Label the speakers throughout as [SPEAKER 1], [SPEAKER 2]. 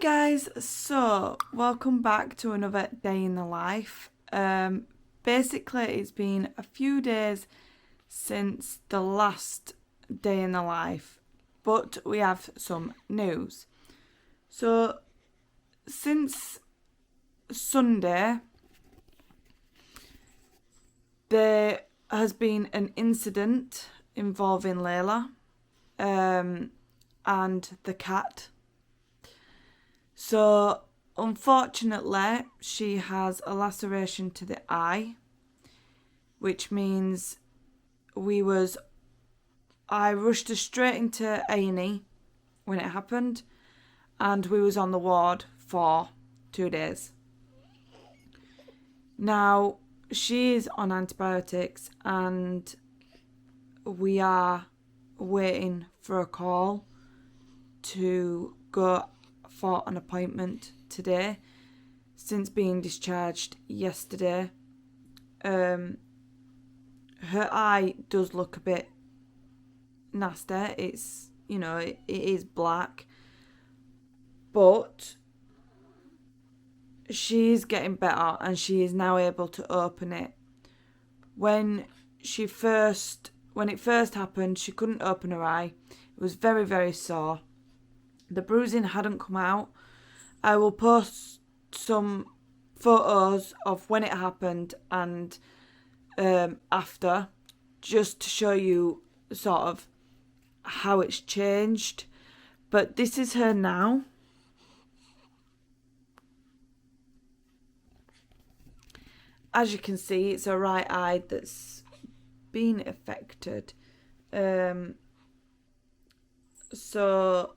[SPEAKER 1] guys, so welcome back to another day in the life. Basically it's been a few days since the last day in the life, but we have some news. So since Sunday, there has been an incident involving Layla and the cat. So, unfortunately, she has a laceration to the eye, which means I rushed her straight into A&E when it happened, and we was on the ward for 2 days. Now, she is on antibiotics, and we are waiting for a call to go for an appointment today since being discharged yesterday. Her eye does look a bit nasty. It's, it is black, but she's getting better and she is now able to open it. When it first happened, she couldn't open her eye. It was very, very sore. The bruising hadn't come out. I will post some photos of when it happened and after, just to show you sort of how it's changed. But this is her now. As you can see, it's her right eye that's been affected. So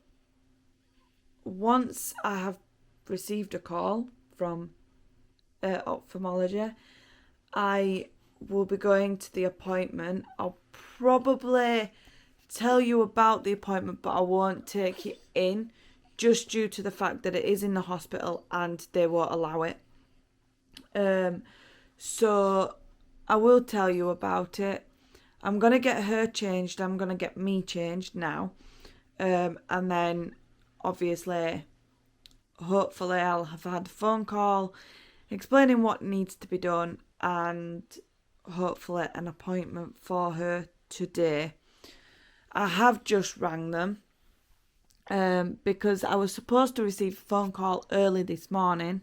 [SPEAKER 1] once I have received a call from ophthalmology, I will be going to the appointment. I'll probably tell you about the appointment, but I won't take you in, just due to the fact that it is in the hospital and they won't allow it. So I will tell you about it. I'm going to get her changed. I'm going to get me changed now. And then obviously, hopefully I'll have had a phone call explaining what needs to be done and hopefully an appointment for her today. I have just rang them because I was supposed to receive a phone call early this morning.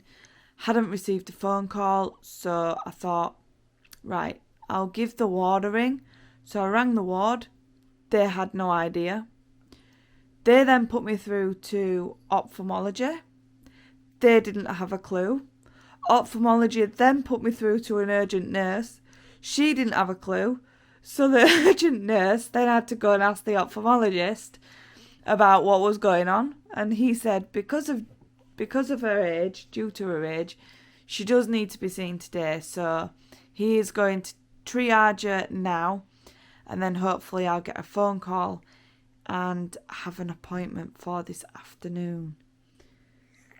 [SPEAKER 1] Hadn't received a phone call, so I thought, right, I'll give the ward a ring. So I rang the ward. They had no idea. They then put me through to ophthalmology. They didn't have a clue. Ophthalmology then put me through to an urgent nurse. She didn't have a clue. So the urgent nurse then had to go and ask the ophthalmologist about what was going on. And he said because of her age, due to her age, she does need to be seen today. So he is going to triage her now. And then hopefully I'll get a phone call and have an appointment for this afternoon.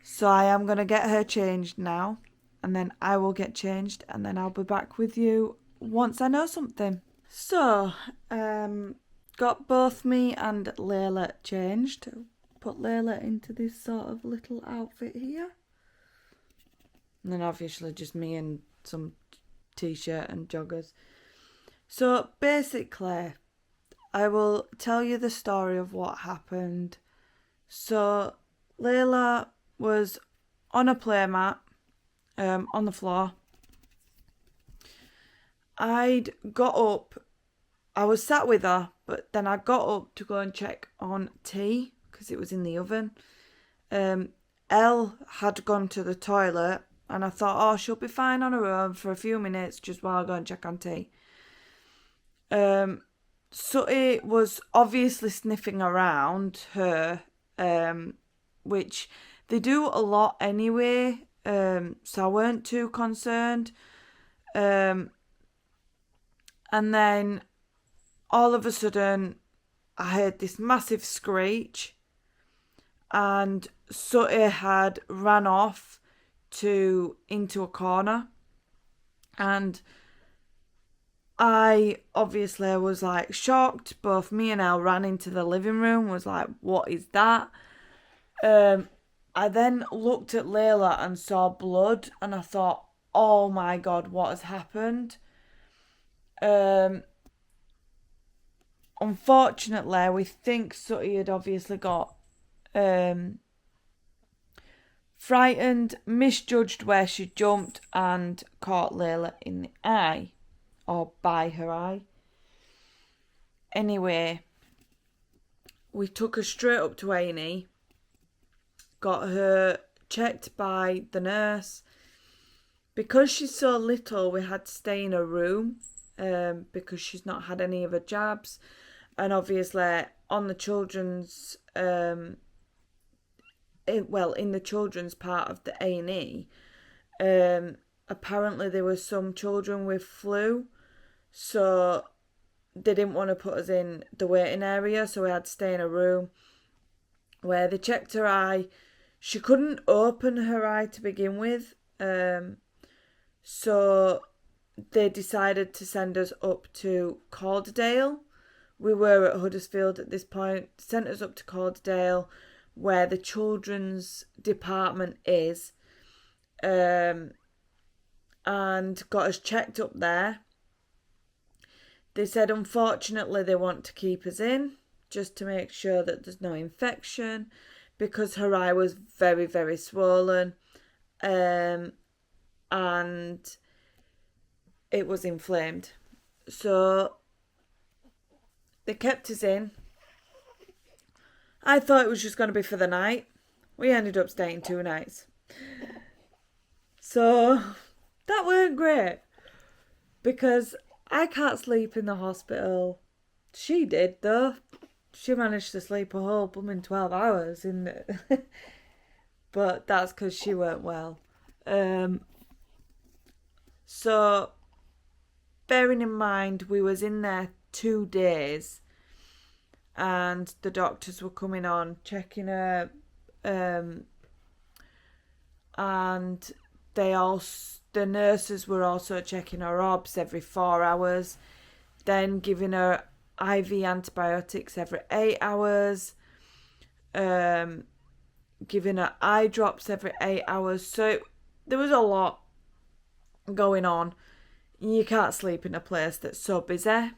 [SPEAKER 1] So I am going to get her changed now, and then I will get changed, and then I'll be back with you once I know something. So, got both me and Layla changed. Put Layla into this sort of little outfit here. And then obviously just me in some t-shirt and joggers. So basically, I will tell you the story of what happened. So, Layla was on a playmat, on the floor. I'd got up. I was sat with her, but then I got up to go and check on tea, because it was in the oven. Elle had gone to the toilet, and I thought, oh, she'll be fine on her own for a few minutes, just while I go and check on tea. Sooty was obviously sniffing around her, which they do a lot anyway, so I weren't too concerned. And then all of a sudden, I heard this massive screech, and Sooty had ran off into a corner, and I obviously was like shocked. Both me and Elle ran into the living room, was like, what is that? I then looked at Layla and saw blood, and I thought, oh my God, what has happened? Um, Unfortunately, we think Sooty had obviously got um, frightened, misjudged where she jumped, and caught Layla in the eye, or by her eye. Anyway, we took her straight up to A&E, got her checked by the nurse. Because she's so little, we had to stay in her room because she's not had any of her jabs. And obviously, on the children's, in the children's part of the A&E, apparently there were some children with flu, so they didn't want to put us in the waiting area, so we had to stay in a room where they checked her eye. She couldn't open her eye to begin with, so they decided to send us up to Calderdale. We were at Huddersfield at this point, sent us up to Calderdale, where the children's department is, and got us checked up there. They said unfortunately they want to keep us in just to make sure that there's no infection because her eye was very, very swollen, and it was inflamed. So they kept us in. I thought it was just going to be for the night. We ended up staying 2 nights. So that weren't great because I can't sleep in the hospital. She did though. She managed to sleep a whole blooming 12 hours in the but that's because she weren't well. So bearing in mind we was in there 2 days and the doctors were coming on checking her, and the nurses were also checking her obs every 4 hours, then giving her IV antibiotics every 8 hours, giving her eye drops every 8 hours. So there was a lot going on. You can't sleep in a place that's so busy.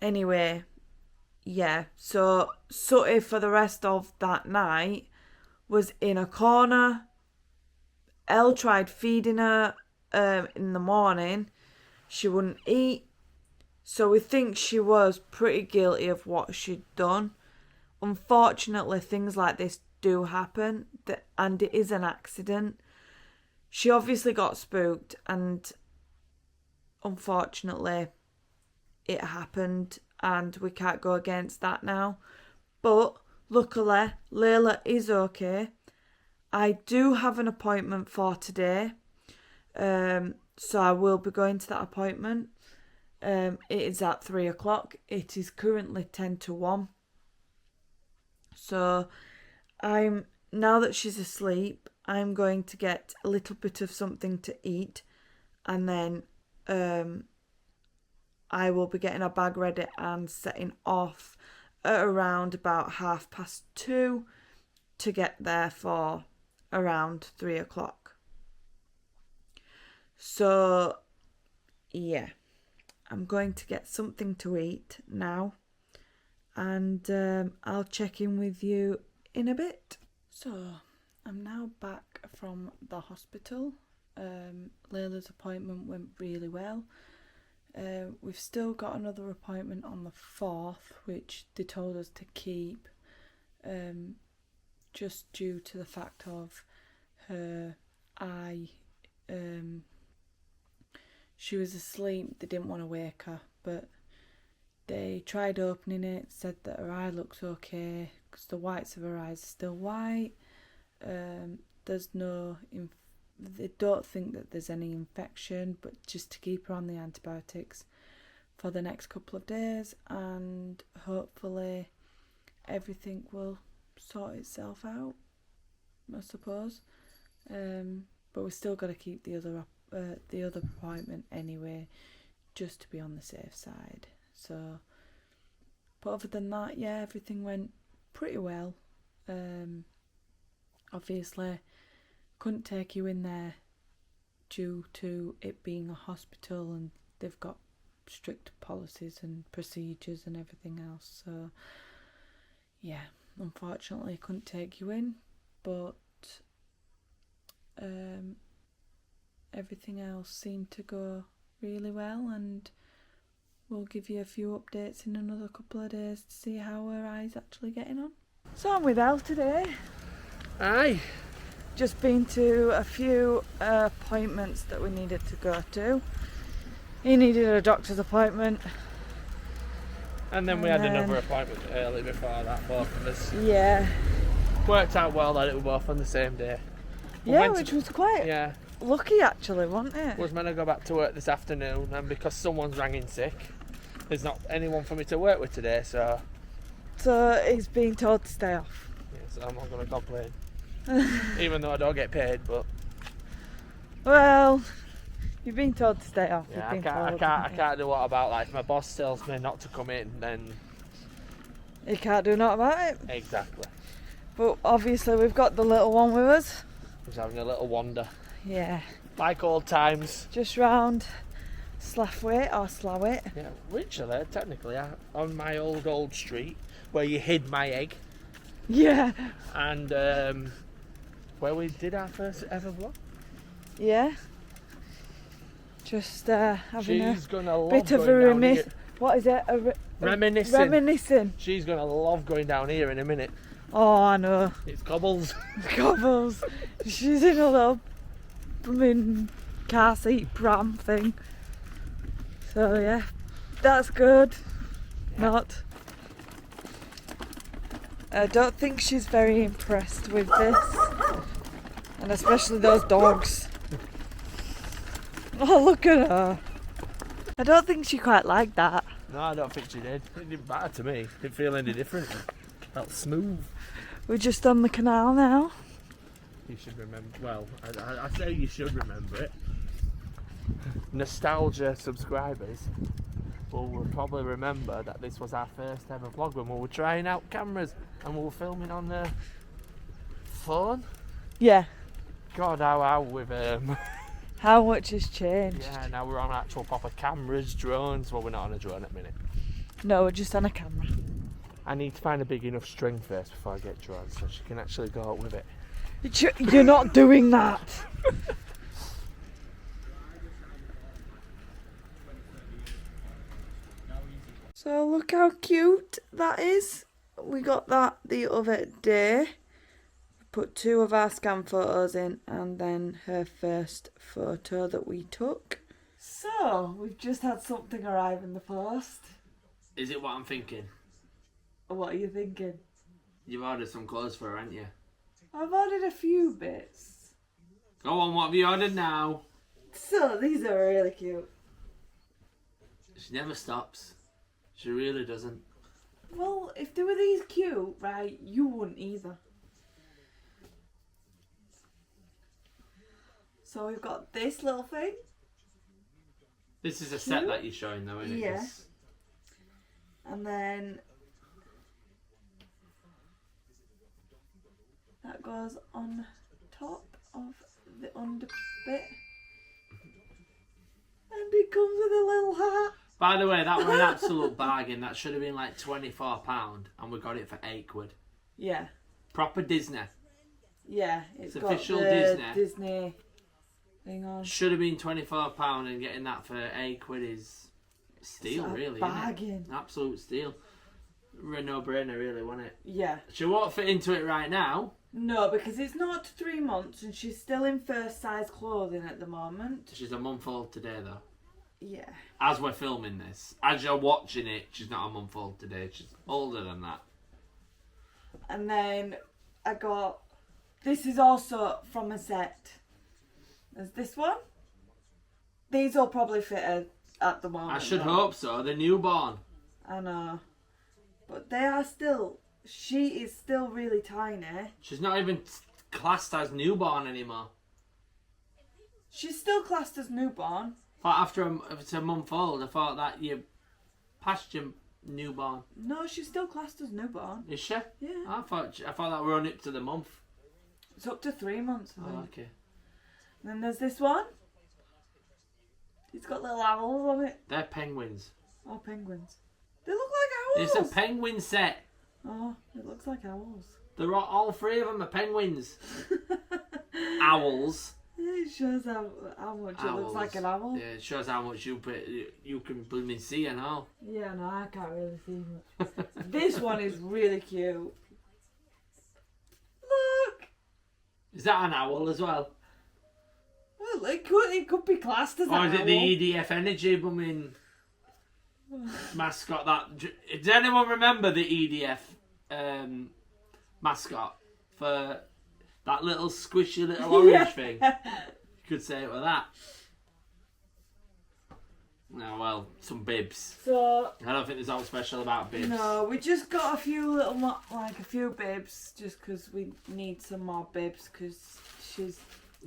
[SPEAKER 1] Anyway, yeah, so Sooty for the rest of that night was in a corner. Elle tried feeding her in the morning. She wouldn't eat. So we think she was pretty guilty of what she'd done. Unfortunately, things like this do happen, and it is an accident. She obviously got spooked, and unfortunately, it happened, and we can't go against that now. But luckily, Layla is okay. I do have an appointment for today, so I will be going to that appointment. It is at 3 o'clock. It is currently 10 to 1. So now that she's asleep, I'm going to get a little bit of something to eat, and then I will be getting our bag ready and setting off at around about 2:30 to get there for around 3 o'clock. So yeah, I'm going to get something to eat now, and I'll check in with you in a bit. So I'm now back from the hospital. Layla's appointment went really well. We've still got another appointment on the 4th, which they told us to keep, just due to the fact of her eye. She was asleep, they didn't want to wake her, but they tried opening it, said that her eye looks okay because the whites of her eyes are still white. There's no they don't think that there's any infection, but just to keep her on the antibiotics for the next couple of days, and hopefully everything will sort itself out, I suppose. But we've still got to keep the other appointment anyway, just to be on the safe side. So, but other than that, yeah, everything went pretty well. obviously couldn't take you in there due to it being a hospital and they've got strict policies and procedures and everything else. So yeah, unfortunately couldn't take you in, but everything else seemed to go really well, and we'll give you a few updates in another couple of days to see how her eye's actually getting on. So I'm with Elle today.
[SPEAKER 2] Aye.
[SPEAKER 1] Just been to a few appointments that we needed to go to. He needed a doctor's appointment.
[SPEAKER 2] And then we had another appointment early before that, both of us.
[SPEAKER 1] Yeah.
[SPEAKER 2] Worked out well that it was both on the same day.
[SPEAKER 1] Yeah, which was quite
[SPEAKER 2] yeah.
[SPEAKER 1] lucky actually, wasn't it?
[SPEAKER 2] Was meant to go back to work this afternoon, and because someone's rang in sick, there's not anyone for me to work with today, so
[SPEAKER 1] he's being told to stay off.
[SPEAKER 2] yeah, so I'm not going to complain. Even though I don't get paid, but
[SPEAKER 1] well, you've been told to stay off.
[SPEAKER 2] yeah, I can't do what about, like, if my boss tells me not to come in, then
[SPEAKER 1] you can't do nothing about it.
[SPEAKER 2] Exactly.
[SPEAKER 1] But obviously we've got the little one with us.
[SPEAKER 2] He's having a little wander.
[SPEAKER 1] Yeah.
[SPEAKER 2] Like old times.
[SPEAKER 1] Just round Slathwaite or Slowit.
[SPEAKER 2] Yeah, literally, technically, on my old street where you hid my egg.
[SPEAKER 1] Yeah.
[SPEAKER 2] And where we did our first ever vlog.
[SPEAKER 1] Yeah. Just having
[SPEAKER 2] She's gonna
[SPEAKER 1] bit
[SPEAKER 2] love
[SPEAKER 1] of a
[SPEAKER 2] going down here.
[SPEAKER 1] What is it?
[SPEAKER 2] Reminiscing.
[SPEAKER 1] Reminiscing.
[SPEAKER 2] She's gonna love going down here in a minute.
[SPEAKER 1] Oh, I know.
[SPEAKER 2] It's cobbles.
[SPEAKER 1] Cobbles. She's in a little car seat pram thing. So yeah, that's good. Not. I don't think she's very impressed with this, and especially those dogs. Oh, look at her. I don't think she quite liked that.
[SPEAKER 2] No, I don't think she did. It didn't matter to me. Didn't feel any different. Felt smooth.
[SPEAKER 1] We're just on the canal now.
[SPEAKER 2] You should remember. Well, I say you should remember it. Nostalgia subscribers will probably remember that this was our first ever vlog when we were trying out cameras and we were filming on the phone.
[SPEAKER 1] Yeah.
[SPEAKER 2] God, how we've
[SPEAKER 1] how much has changed.
[SPEAKER 2] yeah, now we're on actual proper cameras, drones. Well, we're not on a drone at the minute.
[SPEAKER 1] No, we're just on a camera.
[SPEAKER 2] I need to find a big enough string first before I get drone so she can actually go out with it.
[SPEAKER 1] You're not doing that. So look how cute that is. We got that the other day. Put 2 of our scan photos in and then her first photo that we took. So we've just had something arrive in the post.
[SPEAKER 2] Is it what I'm thinking?
[SPEAKER 1] What are you thinking?
[SPEAKER 2] You've ordered some clothes for her, haven't you?
[SPEAKER 1] I've ordered a few bits.
[SPEAKER 2] Go on, what have you ordered now?
[SPEAKER 1] So these are really cute.
[SPEAKER 2] She never stops. She really doesn't.
[SPEAKER 1] Well, if they were these cute, right, you wouldn't either. So we've got this little thing.
[SPEAKER 2] This is a set that you're showing though, isn't it?
[SPEAKER 1] Yeah. And then that goes on top of the under bit. And it comes with a little hat.
[SPEAKER 2] By the way, that was an absolute bargain. That should have been like £24 and we got it for £8.
[SPEAKER 1] Yeah.
[SPEAKER 2] Proper Disney.
[SPEAKER 1] Yeah, it's got
[SPEAKER 2] official
[SPEAKER 1] the Disney thing on.
[SPEAKER 2] Should have been £24 and getting that for £8 is steal, really.
[SPEAKER 1] Bargain.
[SPEAKER 2] Isn't it? Absolute steal. No brainer, really, wasn't it?
[SPEAKER 1] Yeah.
[SPEAKER 2] She won't fit into it right now.
[SPEAKER 1] No, because it's not 3 months and she's still in first size clothing at the moment.
[SPEAKER 2] She's a month old today, though.
[SPEAKER 1] Yeah. As
[SPEAKER 2] we're filming this, as you're watching it, she's not a month old today. She's older than that.
[SPEAKER 1] And then I got, this is also from a set. There's this one. These will probably fit her at the moment.
[SPEAKER 2] I should hope so. The newborn.
[SPEAKER 1] I know. But they are still, she is still really tiny.
[SPEAKER 2] She's not even classed as newborn anymore.
[SPEAKER 1] She's still classed as newborn.
[SPEAKER 2] But after if it's a month old, I thought that you passed your newborn?
[SPEAKER 1] No, she's still classed as newborn.
[SPEAKER 2] Is she?
[SPEAKER 1] Yeah.
[SPEAKER 2] I thought that we were on up to the month.
[SPEAKER 1] It's up to 3 months, I think.
[SPEAKER 2] Oh, okay.
[SPEAKER 1] And then there's this one. It's got little owls on it.
[SPEAKER 2] They're penguins.
[SPEAKER 1] Oh, penguins. They look like owls.
[SPEAKER 2] It's a penguin set.
[SPEAKER 1] Oh, it looks like owls.
[SPEAKER 2] They're all three of them are penguins. Owls.
[SPEAKER 1] It shows how much it looks like an owl.
[SPEAKER 2] Yeah, it shows how much you can blooming see and all.
[SPEAKER 1] Yeah, no, I can't really see much. This one is really cute. Look!
[SPEAKER 2] Is that an owl as well?
[SPEAKER 1] Well, it could be classed as an owl.
[SPEAKER 2] Or is it the EDF Energy blooming mascot? Does anyone remember the EDF mascot for that little squishy little orange thing? You could say it with that. No, well, some bibs.
[SPEAKER 1] So
[SPEAKER 2] I don't think there's all special about bibs.
[SPEAKER 1] no, we just got a few bibs, just because we need some more bibs, because she's.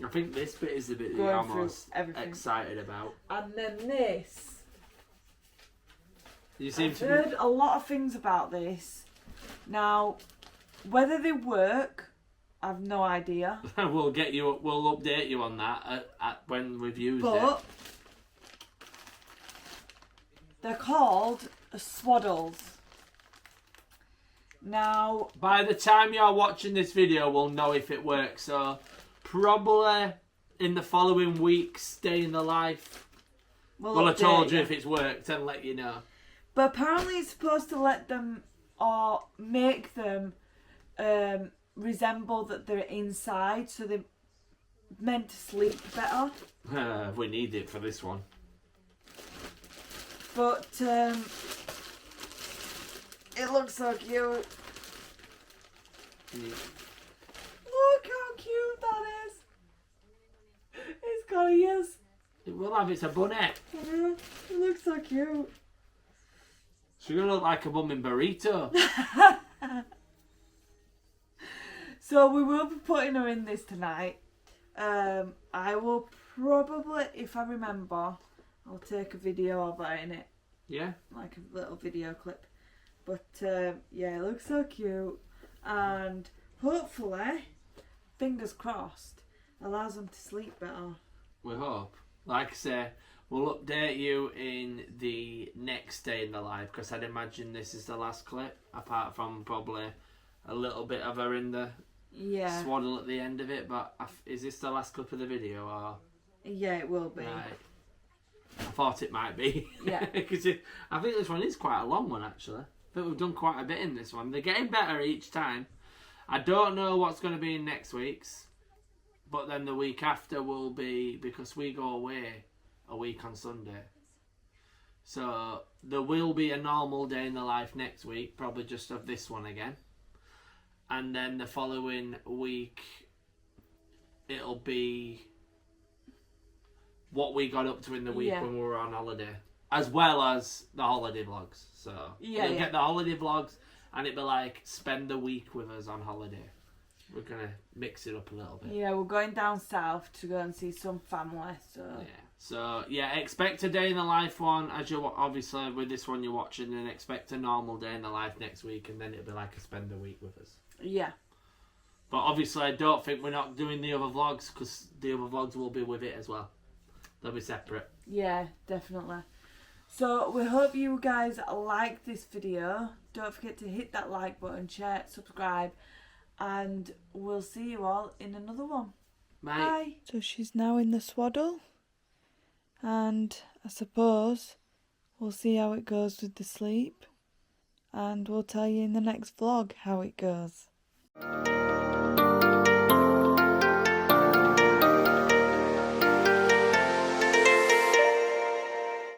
[SPEAKER 2] I think this bit is the bit that
[SPEAKER 1] Going
[SPEAKER 2] you're
[SPEAKER 1] through
[SPEAKER 2] most
[SPEAKER 1] everything.
[SPEAKER 2] excited about.
[SPEAKER 1] And then this.
[SPEAKER 2] You seem
[SPEAKER 1] I've
[SPEAKER 2] to
[SPEAKER 1] heard a lot of things about this. Now, whether they work, I've no idea.
[SPEAKER 2] be. We'll update you on that at when we've used it.
[SPEAKER 1] But they're called swaddles. Now,
[SPEAKER 2] By the time you're watching this video, we'll know if it works. So, probably in the following week's Day in the Life, we'll have told you if it's worked and let you know.
[SPEAKER 1] But apparently it's supposed to let them or make them resemble that they're inside, so they're meant to sleep better.
[SPEAKER 2] We need it for this one.
[SPEAKER 1] But it looks so cute. Look how cute that is. It's got ears.
[SPEAKER 2] It will have. It's a bunny.
[SPEAKER 1] It looks so cute.
[SPEAKER 2] She's going to look like a bumming burrito.
[SPEAKER 1] So we will be putting her in this tonight. I will probably, if I remember, I'll take a video of her in it.
[SPEAKER 2] Yeah?
[SPEAKER 1] Like a little video clip. But yeah, it looks so cute. And hopefully, fingers crossed, allows them to sleep better.
[SPEAKER 2] We hope. Like I say, we'll update you in the next Day in the Life, because I'd imagine this is the last clip, apart from probably a little bit of her in the swaddle at the end of it. But is this the last clip of the video? Or?
[SPEAKER 1] Yeah, it will be.
[SPEAKER 2] Right. I thought it might be.
[SPEAKER 1] Yeah.
[SPEAKER 2] Because I think this one is quite a long one, actually. I think we've done quite a bit in this one. They're getting better each time. I don't know what's going to be in next week's, but then the week after will be, because we go away a week on Sunday. So there will be a normal Day in the Life next week, probably just of this one again. And then the following week, it'll be what we got up to in the week when we were on holiday, as well as the holiday vlogs. So you'll get the holiday vlogs, and it'll be like spend the week with us on holiday. We're gonna mix it up a little bit.
[SPEAKER 1] Yeah, we're going down south to go and see some family.
[SPEAKER 2] So expect a Day in the Life one, as you obviously with this one you're watching, and expect a normal Day in the Life next week, and then it'll be like a spend a week with us.
[SPEAKER 1] Yeah.
[SPEAKER 2] But obviously I don't think we're not doing the other vlogs, because the other vlogs will be with it as well. They'll be separate.
[SPEAKER 1] Yeah, definitely. So we hope you guys like this video. Don't forget to hit that like button, share, subscribe, and we'll see you all in another one.
[SPEAKER 2] Bye.
[SPEAKER 1] Bye. So she's now in the swaddle, and I suppose we'll see how it goes with the sleep, and we'll tell you in the next vlog how it goes.